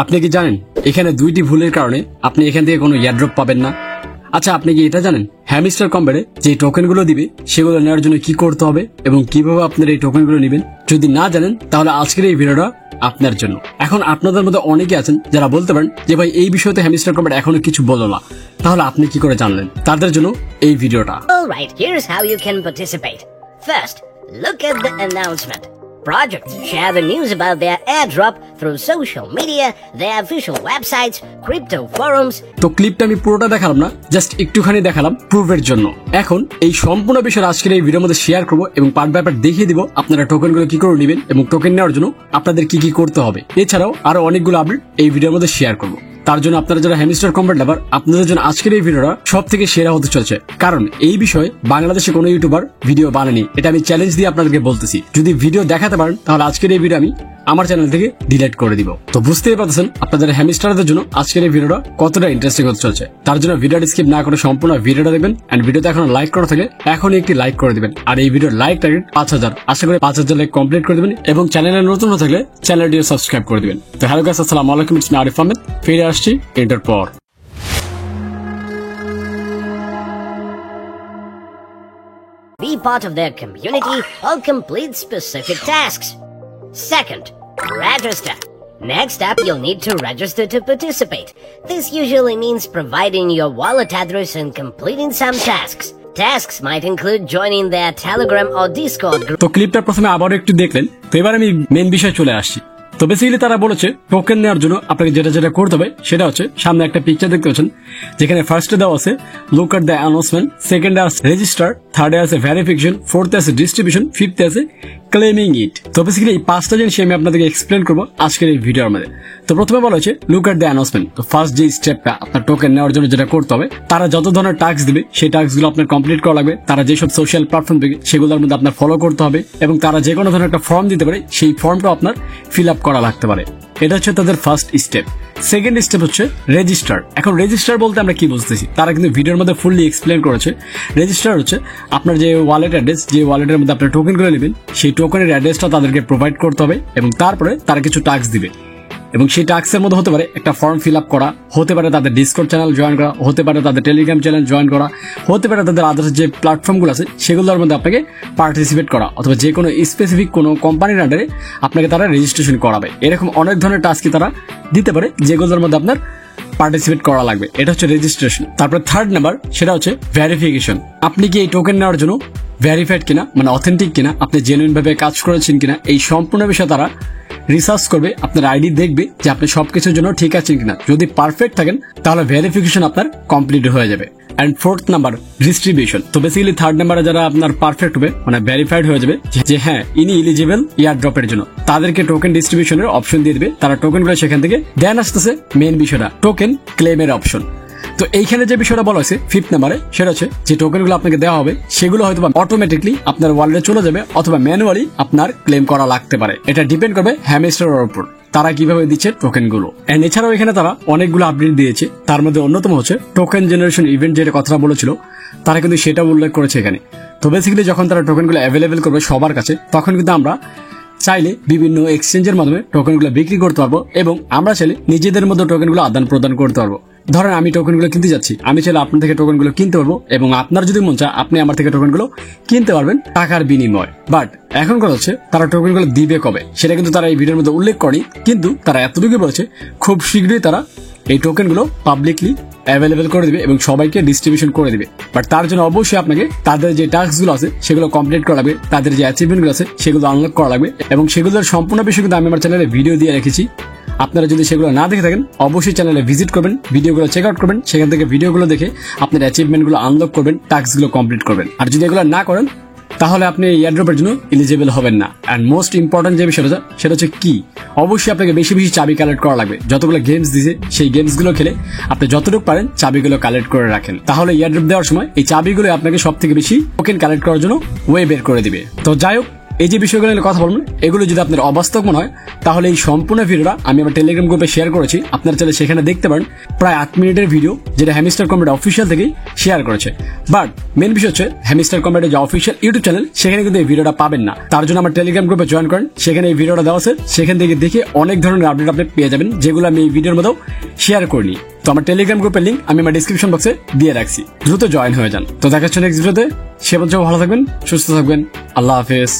আপনি কি জানেন এখানে দুইটি ভুলের কারণে আপনি এখান থেকে কোনো এয়ারড্রপ পাবেন না। আচ্ছা, আপনি কি এটা জানেন হ্যামস্টার কম্বারে যে টোকেনগুলো দিবে সেগুলো নেওয়ার জন্য কি করতে হবে এবং কিভাবে আপনারা এই টোকেনগুলো নেবেন? যদি না জানেন তাহলে আজকের এই ভিডিওটা আপনার জন্য। এখন আপনাদের মধ্যে অনেকে আছেন যারা বলতে পারেন যে ভাই এই বিষয়তে হ্যামস্টার কম্বার এখনো কিছু বলো না, তাহলে আপনি কি করে জানলেন? তাদের জন্য এই ভিডিওটা। Alright, here's how you can participate. First, look at the announcement. Projects share the news about their airdrop through social media, their official websites, crypto forums. তো ক্লিপটা আমি পুরোটা দেখালাম না, জাস্ট একটুখানি দেখালাম প্রুফের জন্য। এখন এই সম্পূর্ণ বিষয় আজকের এই ভিডিওর মধ্যে শেয়ার করবো এবং পার্ট বাই পার্ট দেখিয়ে দিব আপনারা টোকেনগুলো কি করে নেবেন এবং টোকেন নেওয়ার জন্য আপনাদের কি কি করতে হবে। এছাড়াও আরো অনেকগুলো আপডেট এই ভিডিওর মধ্যে শেয়ার করবো। তার জন্য আপনারা যারা হ্যামস্টার কম্বার লাভার, আপনাদের জন্য আজকের এই ভিডিওটা সব থেকে সেরা হতে চলছে, কারণ এই বিষয়ে বাংলাদেশে কোনো ইউটিউবার ভিডিও বানায়নি। এটা আমি চ্যালেঞ্জ দিয়ে আপনাদেরকে বলতেছি। যদি ভিডিও দেখাতে পারেন তাহলে আজকের এই ভিডিও আমি আমার চ্যানেল থেকে ডিলিট করে দিব। তো বুঝতেই পারছেন আপনাদের হ্যামস্টারদের জন্য আজকের এই ভিডিওটা কতটা ইন্টারেস্টিং হতে চলছে। তার জন্য ভিডিওটা স্কিপ না করে সম্পূর্ণ ভিডিওটা দেখবেন। এন্ড ভিডিওতে এখন লাইক করা থাকে এখনই একটি লাইক করে দিবেন। আর এই ভিডিওর লাইক টার্গেট 5000, আশা করি 5000 লাইক কমপ্লিট করে দিবেন এবং চ্যানেলে নতুন হয়ে থাকলে চ্যানেলটি সাবস্ক্রাইব করে দিবেন। তো হ্যালো গাইস, আসসালামু আলাইকুম, ইটস মি আরিফ আহমেদ, ফিরে আসছি এটার পর। Be part of their community or complete specific tasks. Second, register. Next up, you'll need to register to participate. This usually means providing your wallet address and completing some tasks. Tasks might include joining their Telegram or Discord group. তো ক্লিপটা প্রথমে আবারও একটু দেখলেন, তো এবার আমি main বিষয় চলে আসছি। তো বেসিক্যালি তারা বলেছে টোকেন নেওয়ার জন্য আপনাকে যেটা যেটা করতে হবে সেটা হচ্ছে, সামনে একটা পিকচার দেখতে পাচ্ছেন যেখানে ফার্স্টে দেওয়া আছে লুক এট দ্য অ্যানাউন্সমেন্ট, সেকেন্ডে আছে রেজিস্টার, থার্ডে আছে ভেরিফিকেশন, ফোর্থে আছে ডিস্ট্রিবিউশন, ফিফথে আছে ক্লেমিং ইট। তো বেসিক্যালি এই পাঁচটা জিনিস আমি আপনাদেরকে এক্সপ্লেন করবো আজকের এই ভিডিওর মধ্যে। তো প্রথমে বলা হচ্ছে লুক এট দ্য অ্যানাউন্সমেন্ট। তো ফার্স্ট যে স্টেপটা আপনার টোকেন নেওয়ার জন্য যেটা করতে হবে, তারা যত ধরনের টাস্ক দিবে সেই টাস্কগুলো আপনার কমপ্লিট করা লাগবে। তারা যেসব সোশ্যাল প্ল্যাটফর্ম দিবে সেগুলোর মধ্যে আপনার ফলো করতে হবে এবং তারা যে কোনো ধরনের একটা ফর্ম দিতে পারে, সেই ফর্মটা আপনার ফিল আপ করা লাগতে পারে। এটা হচ্ছে তাদের ফার্স্ট স্টেপ। সেকেন্ড স্টেপ হচ্ছে রেজিস্টার। এখন রেজিস্টার বলতে আমরা কি বুঝতেছি তারা কিন্তু ভিডিওর মধ্যে ফুললি এক্সপ্লেন করেছে। রেজিস্টার হচ্ছে আপনার যে ওয়ালেট অ্যাড্রেস, যে ওয়ালেটের মধ্যে আপনার টোকেনগুলো নেবেন সেই টোকেনের অ্যাড্রেসটা তাদেরকে প্রোভাইড করতে হবে এবং তারপরে তারা কিছু টাস্ক দিবে এবং সেই টাস্কের মধ্যে হতে পারে একটা ফর্ম ফিল আপ করা, হতে পারে তাদের ডিসকর্ড চ্যানেল জয়েন করা, হতে পারে তাদের টেলিগ্রাম চ্যানেল জয়েন করা, হতে পারে তাদের আদার্স যে প্ল্যাটফর্মগুলো আছে সেগুলোর মধ্যে আপনাকে পার্টিসিপেট করা, অথবা যে কোনো স্পেসিফিক কোনো কোম্পানির আন্ডারে আপনাকে তারা রেজিস্ট্রেশন করাবে। এরকম অনেক ধরনের টাস্কই তারা দিতে পারে যেগুলোর মধ্যে আপনার পার্টিসিপেট করা লাগবে। এটা হচ্ছে রেজিস্ট্রেশন। তারপরে থার্ড নাম্বার সেটা হচ্ছে ভেরিফিকেশন। আপনি কি এই টোকেন নেওয়ার জন্য ভেরিফাইড কিনা, মানে অথেন্টিক কিনা, আপনি জেনুইন ভাবে কাজ করেছেন কিনা, এই সম্পূর্ণ বিষয় তারা রিসার্চ করবে। আপনার আইডি দেখবে যে আপনি সবকিছুর জন্য ঠিক আছেন কিনা। যদি পারফেক্ট থাকেন তাহলে ভেরিফিকেশন আপনার কমপ্লিট হয়ে যাবে। And fourth number distribution. তো বেসিক্যালি থার্ড নাম্বারে যারা আপনার পারফেক্ট হবে, মানে ভেরিফাইড হয়ে যাবে যে হ্যাঁ ইনি এলিজিবল ইয়ার ড্রপের জন্য, তাদেরকে টোকেন ডিস্ট্রিবিউশনের অপশন দিয়ে দিবে। তারা টোকেনগুলো সেখান থেকে দেন আসতেছে মেন বিষয়টা টোকেন ক্লেমের অপশন। তো এইখানে যে বিষয়টা বলা হয়েছে ফিফথ নাম্বারে, সেটা হচ্ছে যে টোকেনগুলো আপনাকে দেওয়া হবে সেগুলো হয়তো অটোমেটিকলি আপনার ওয়ালেটে চলে যাবে অথবা ম্যানুয়ালি আপনার ক্লেম করা লাগতে পারে। এটা ডিপেন্ড করবে হ্যামস্টারের উপর তারা কিভাবে দিচ্ছে টোকেনগুলো। এন্ড এছাড়াও এখানে তারা অনেকগুলো আপডেট দিয়েছে। তার মধ্যে অন্যতম হচ্ছে টোকেন জেনারেশন ইভেন্ট, যেটা কথাটা বলেছিল তারা কিন্তু সেটা উল্লেখ করেছে এখানে। তো বেসিক্যালি যখন তারা টোকেনগুলো অ্যাভেলেবেল করবে সবার কাছে, তখন কিন্তু আমরা চাইলে বিভিন্ন এক্সচেঞ্জের মাধ্যমে টোকেনগুলো বিক্রি করতে পারবো এবং আমরা চাইলে নিজেদের মধ্যে টোকেনগুলো আদান প্রদান করতে পারবো। ধরেন আমি টোকেনগুলো কিনতে যাচ্ছি, আমি চাইলে আপনার থেকে টোকেনগুলো কিনতে পারবো এবং আপনার যদি মন চায় আপনি আমার থেকে টোকেনগুলো কিনতে পারবেন টাকার বিনিময়। বাট এখন কথা হচ্ছে তারা টোকেনগুলো দিবে কবে, সেটা কিন্তু তারা এই ভিডিওর মধ্যে উল্লেখ করেনি, কিন্তু তারা এতটুকু বলেছে খুব শীঘ্রই তারা এই টোকেনগুলো পাবলিকলি অ্যাভেলেবেল করে দিবে এবং সবাইকে ডিস্ট্রিবিউশন করে দিবে। বাট তার জন্য অবশ্যই আপনাকে তাদের যে টাস্কগুলো আছে সেগুলো কমপ্লিট করা লাগবে, তাদের যে অ্যাচিভমেন্টগুলো আছে সেগুলো আনলক করা লাগবে এবং সেগুলোর সম্পূর্ণ বিষয় কিন্তু আমি আমার চ্যানেলে ভিডিও দিয়ে রেখেছি। আপনারা যদি সেগুলো না দেখে থাকেন অবশ্যই চ্যানেলে ভিজিট করবেন, ভিডিওগুলো চেক আউট করবেন, সেখান থেকে ভিডিওগুলো দেখে আপনার অ্যাচিভমেন্টগুলো আনলক করবেন, টাস্কগুলো কমপ্লিট করবেন। আর যদি এগুলো না করেন তাহলে আপনি এয়ারড্রপের জন্য এলিজিবল হবেন না। অ্যান্ড মোস্ট ইম্পর্টেন্ট যে বিষয়টা সেটা হচ্ছে কি, অবশ্যই আপনাকে বেশি বেশি চাবি কালেক্ট করা লাগবে। যতগুলো গেমস দিয়েছে সেই গেমসগুলো খেলে আপনি যতটুকু পারেন চাবিগুলো কালেক্ট করে রাখেন, তাহলে এয়ারড্রপ দেওয়ার সময় এই চাবিগুলো আপনাকে সব থেকে বেশি টোকেন কালেক্ট করার জন্য ওয়ে বের করে দিবে। তো যাই হোক, এই যে বিষয়গুলো নিয়ে কথা বলবেন, এগুলো যদি আপনার অবাস্তব মনে হয় তাহলে এই সম্পূর্ণ ভিডিওটা আমি আমার টেলিগ্রাম গ্রুপে শেয়ার করেছি, আপনারা চাইলে সেখানে দেখতে পারেন। প্রায় 8 মিনিটের ভিডিও, যেটা হ্যামস্টার কমেডি অফিসিয়াল থেকেই শেয়ার করেছে। বাট মেন বিষয় হচ্ছে হ্যামস্টার কমেডি যে অফিসিয়াল ইউটিউব চ্যানেল, সেখানে কিন্তু এই ভিডিওটা পাবেন না। তার জন্য আমার টেলিগ্রাম গ্রুপে জয়েন করেন, সেখানে এই ভিডিওটা দেওয়া আছে, সেখান থেকে দেখে অনেক ধরনের আপডেট আপনি পেয়ে যাবেন, যেগুলো আমি এই ভিডিওর মধ্যেও শেয়ার করিনি। তো আমার টেলিগ্রাম গ্রুপের লিঙ্ক আমি আমার ডিসক্রিপশন বক্সে দিয়ে রাখছি, দ্রুত জয়েন হয়ে যান। তো দেখা হচ্ছে নেক্সট ভিডিওতে, সে পর্যন্ত ভালো থাকবেন, সুস্থ থাকবেন, আল্লাহ হাফেজ।